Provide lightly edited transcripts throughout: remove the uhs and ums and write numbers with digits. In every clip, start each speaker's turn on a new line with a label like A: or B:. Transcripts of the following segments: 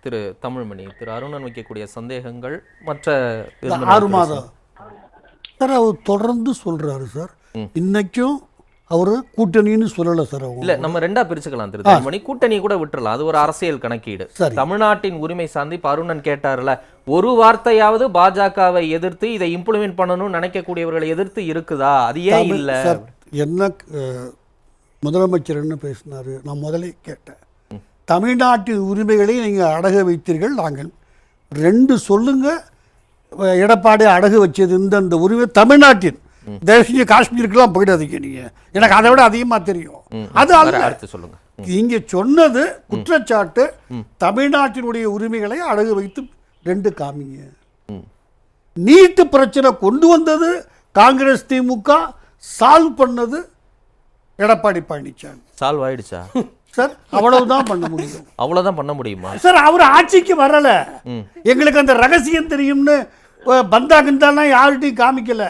A: திரு தமிழ்மணி, திரு அருணன் வைக்கக்கூடிய சந்தேகங்கள் மற்ற
B: 6 மாதம் சார் அவர் தொடர்ந்து சொல்றாரு சார். இன்னைக்கும் அவரு கூட்டணின்னு சொல்லல சார்.
A: இல்ல, நம்ம ரெண்டா பிரிச்சுக்கலாம் திரு தமிழ்மணி. கூட்டணி கூட விட்டுறலாம், அது ஒரு அரசியல் கணக்கீடு. தமிழ்நாட்டின் உரிமை சார்ந்து இப்ப அருணன் கேட்டார்ல, ஒரு வார்த்தையாவது பாஜகவை எதிர்த்து இதை இம்ப்ளிமெண்ட் பண்ணணும்னு நினைக்கக்கூடியவர்களை எதிர்த்து இருக்குதா? அது ஏன் இல்ல?
B: என்ன முதலமைச்சர் என்ன பேசினாரு? நான் முதலே கேட்டேன், தமிழ்நாட்டின் உரிமைகளை நீங்க அடகு வைத்தீர்கள். நாங்கள் 2 சொல்லுங்க, எடப்பாடி அடகு வச்சது இந்த உரிமை தமிழ்நாட்டின். தயவுசெஞ்சு காஷ்மீருக்கெல்லாம் போயிடாதீங்க நீங்க, எனக்கு அதை விட அதிகமா தெரியும். அது அல்ல
A: சொல்லுங்க.
B: இங்க சொன்னது குற்றச்சாட்டு, தமிழ்நாட்டினுடைய உரிமைகளை அடகு வைத்து 2 காமிங்க. நீட்டு பிரச்சனை கொண்டு வந்தது காங்கிரஸ், திமுக. சால்வ் பண்ணது எடப்பாடி பழனிசாமி.
A: சால்வ் ஆயிடுச்சா
B: சார்? அவ்வளவுதான் பண்ண முடியும்.
A: அவ்வளவுதான் பண்ண முடியுமா
B: சார்? அவர் ஆட்சிக்கு வரல, எங்களுக்கு அந்த ரகசியம் தெரியும்னு பந்தாக்குந்தாலாம் யார்கிட்டையும் காமிக்கல.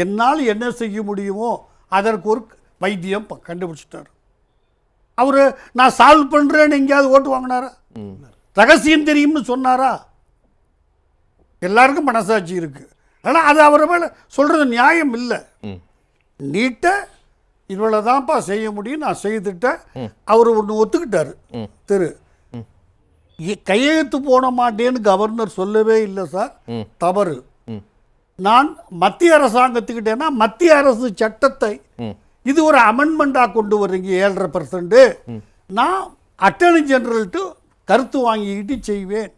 B: என்னால் என்ன செய்ய முடியுமோ அதற்கு ஒரு வைத்தியம் கண்டுபிடிச்சிட்டார். அவரு நான் சால்வ் பண்றேன்னு எங்கேயாவது ஓட்டு வாங்கினாரா? ரகசியம் தெரியும்னு சொன்னாரா? எல்லாருக்கும் மனசாட்சி இருக்கு, ஆனால் அது அவரை மேல சொல்றது நியாயம் இல்லை. நீட்ட இவ்வளவுதான்ப்பா செய்ய முடியும், நான் செய்துட்டேன். அவர் ஒன்று ஒத்துக்கிட்டாரு. திரு கையெழுத்து போட மாட்டேன்னு கவர்னர் சொல்லவே இல்லை சார், தவறு. நான் மத்திய அரசாங்கத்துக்கிட்டேன்னா மத்திய அரசு சட்டத்தை இது ஒரு அமெண்ட்மெண்டா கொண்டு வர்றீங்க 7.5%, நான் அட்டர்னி ஜெனரல்ட்டு கருத்து வாங்கிக்கிட்டு செய்வேன்.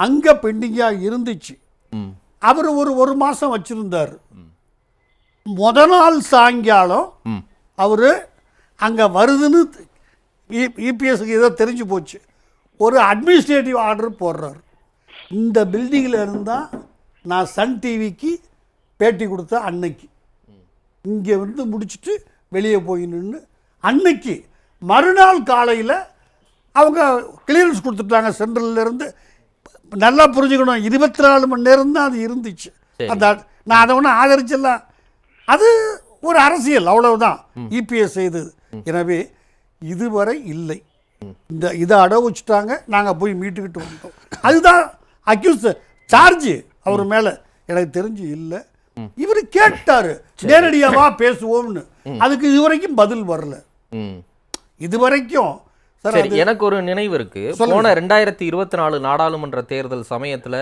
B: அங்க பெண்டிங்கா இருந்துச்சு. அவர் ஒரு மாசம் வச்சிருந்தார். முத நாள் சாயங்காலம் அவரு அங்க வருதுன்னு இபிஎஸ்க்கு ஏதோ தெரிஞ்சு போச்சு. ஒரு அட்மினிஸ்ட்ரேட்டிவ் ஆர்டர் போடுறார். இந்த பில்டிங்கில் இருந்தால் நான் சன் டிவிக்கு பேட்டி கொடுத்த அன்னைக்கு இங்கே வந்து முடிச்சுட்டு வெளியே போய் நின்று, அன்னைக்கு மறுநாள் காலையில் அவங்க கிளியரன்ஸ் கொடுத்துட்டாங்க சென்ட்ரல்லேருந்து. நல்லா புரிஞ்சுக்கணும், 24 மணி நேரம் தான் அது இருந்துச்சு. அந்த நான் அதை ஒன்றும் ஆதரிச்சலாம், அது ஒரு அரசியல், அவ்வளவுதான் இபிஎஸ் செய்தது. எனவே இதுவரை இல்லை. இதை அட வச்சுட்டாங்க, நாங்கள் போய் மீட்டுக்கிட்டு வந்தோம். அதுதான் அக்யூஸ் சார்ஜ் அவர் மேலே. எனக்கு தெரிஞ்சு இல்லை. இவர் கேட்டாரு நேரடியாவா பேசுவோம்னு, அதுக்கு இதுவரைக்கும் பதில் வரல. இதுவரைக்கும்
A: எனக்கு ஒரு நினைவு இருக்கு, போன 2024 நாடாளுமன்ற தேர்தல் சமயத்துல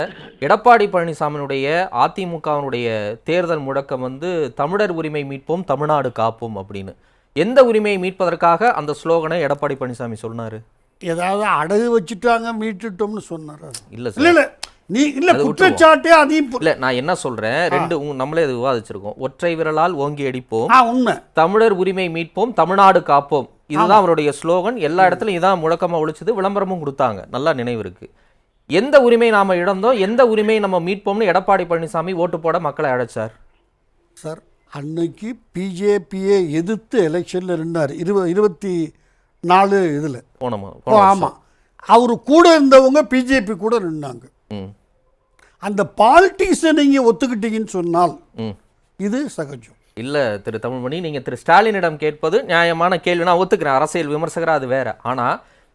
A: எடப்பாடி பழனிசாமியினுடைய அதிமுகவினுடைய தேர்தல் முழக்கம் வந்து தமிழர் உரிமை மீட்போம், தமிழ்நாடு காப்போம் அப்படின்னு. எந்த உரிமையை மீட்பதற்காக அந்த ஸ்லோகனை எடப்பாடி பழனிசாமி சொன்னாரு?
B: ஏதாவது அடகு வச்சுட்டாங்க மீட்டுட்டோம்னு சொன்னாரு?
A: இல்ல
B: இல்ல, நீ இல்ல குற்றச்சாட்டே அதையும்
A: இல்ல. நான் என்ன சொல்றேன், 2 நம்மளே அது விவாதிச்சிருக்கோம். ஒற்றை விரலால் ஓங்கி அடிப்போம்,
B: உண்மை.
A: தமிழர் உரிமை மீட்போம், தமிழ்நாடு காப்போம், இதுதான் அவருடைய ஸ்லோகன். எல்லா இடத்துலையும் இதான் முழக்கமா ஒழிச்சது, விளம்பரமும் கொடுத்தாங்க. நல்லா நினைவு இருக்கு. எந்த உரிமை நாம இழந்தோம், எந்த உரிமை நம்ம மீட்போம்னு எடப்பாடி பழனிசாமி ஓட்டு போட மக்களை அழைச்சார்?
B: சார், அன்னைக்கு பிஜேபியை எதிர்த்து எலெக்ஷன்ல நின்னார் 24 இதுல. ஆமா, அவரு கூட இருந்தவங்க பிஜேபி கூட நின்னாங்க. அந்த பாலிட்டிக்ஸை நீங்க ஒத்துக்கிட்டீங்கன்னு சொன்னால் இது சகஜம்
A: இல்ல. திரு தமிழ்மணி, நீங்க திரு ஸ்டாலினிடம் கேட்பது நியாயமான கேள்வி, நான் ஒத்துக்கிறேன். அரசியல் விமர்சகரா அது வேற. ஆனா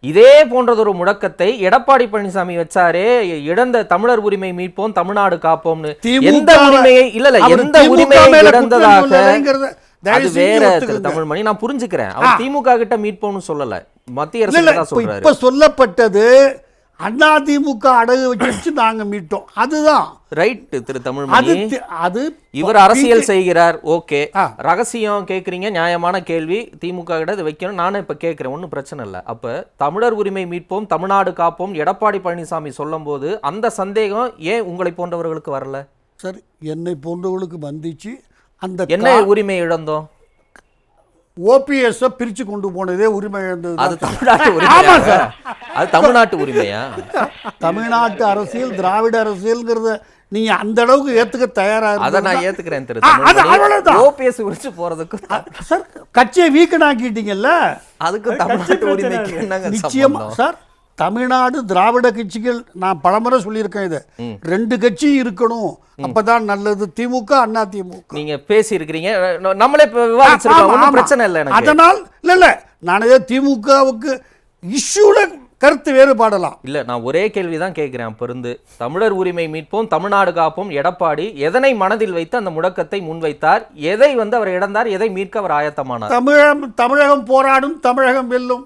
A: இதே போன்றதொரு முழக்கத்தை எடப்பாடி பணிசாமி வச்சாரே, இழந்த தமிழர் உரிமை மீட்போம், தமிழ்நாடு காப்போம்னு. எந்த உரிமையை எந்த உரிமையை இழந்ததாக அது வேற. திரு தமிழ்மணி, நான் புரிஞ்சுக்கிறேன். அவர் திமுக கிட்ட மீட்போம்னு சொல்லல, மத்திய அரசு சொல்றாரு.
B: இப்ப சொல்லப்பட்டது அதிமுக அடகு வச்சு நாங்க மீட்டோம், அதுதான்
A: ரைட். திரு தமிழ்மணி, அது இவர் அரசியல் செய்கிறார், ஓகே. ரகசியம் கேட்குறீங்க, நியாயமான கேள்வி. திமுக கிட்ட இதை வைக்கணும், நானும் இப்ப கேட்கிறேன், ஒன்றும் பிரச்சனை இல்லை. அப்ப தமிழர் உரிமை மீட்போம், தமிழ்நாடு காப்போம் எடப்பாடி பழனிசாமி சொல்லும் போது அந்த சந்தேகம் ஏன் உங்களை போன்றவர்களுக்கு வரல?
B: சார், என்னை போன்றவர்களுக்கு வந்துச்சு. அந்த
A: என்ன உரிமை இழந்தோம்?
B: ஓபிஎஸ் பிரிச்சு கொண்டு போனதே உரிமை இழந்தது.
A: அது தமிழ்நாட்டு உரிமை. அது தமிழ்நாட்டு உரிமையா?
B: தமிழ்நாட்டு அரசியல், திராவிட அரசியல்ங்கிறத நீங்க அந்த அளவுக்கு ஏத்துக்க தயாரா?
A: அதை நான் ஏத்துக்கிறேன் திரு தமிழ்மணி. ஓபிஎஸ் உரிச்சு போறதுக்கு
B: சார் கட்சியை வீக்கன் ஆக்கிட்டீங்கல்ல,
A: அதுக்கு தமிழ்நாட்டு உரிமைக்கு என்னங்க
B: நிச்சயமா சார்? தமிழ்நாடு திராவிட கட்சிகள், நான் பலமுறை சொல்லியிருக்கேன், இதை 2 கட்சி இருக்கணும், அப்பதான் நல்லது. திமுக, அண்ணா திமுக.
A: நீங்க பேசி இருக்கிறீங்க, நம்மளே விவாதிச்சிருக்கோம், ஒன்றும் பிரச்சனை இல்லை.
B: அதனால் இல்ல நான் திமுகவுக்கு இஷ்யூல கருத்து வேறுபாடலாம்.
A: இல்ல நான் ஒரே கேள்விதான் கேட்கிறேன். அப்ப இருந்து தமிழர் உரிமை மீட்போம், தமிழ்நாடு காப்போம் எடப்பாடி எதனை மனதில் வைத்து அந்த முழக்கத்தை முன்வைத்தார்? எதை அவர் இழந்தார்? எதை மீட்க அவர் ஆயத்தமானார்?
B: தமிழகம் போராடும், தமிழகம் வெல்லும்,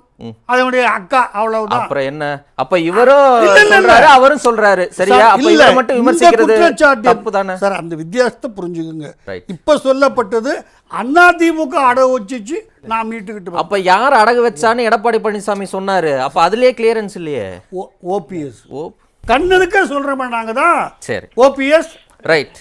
B: அதனுடைய அக்கா, அவ்வளவுதான்.
A: அப்புறம் என்ன? அப்ப இவரும் சொல்றாரு, அவரும் சொல்றாரு, சரியா? அப்ப இவரை மட்டும் விமர்சிக்கிறது தப்பு தானே
B: சார்? அந்த வித்தியாசத்தை புரிஞ்சுக்குங்க.
A: Right.
B: இப்ப சொல்லப்பட்டது அதிமுக அடகு வச்சு நான் மீட்டுக்கிட்டு.
A: அப்ப யார் அடகு வச்சான்னு எடப்பாடி பழனிசாமி சொன்னாரு. அப்ப அதுலயே கிளியரன்ஸ் இல்லையே.
B: ஓபிஎஸ் கண்ணதுக்கே சொல்றோம் நாங்க தான்.
A: சரி,
B: ஓபிஎஸ்
A: ரைட்.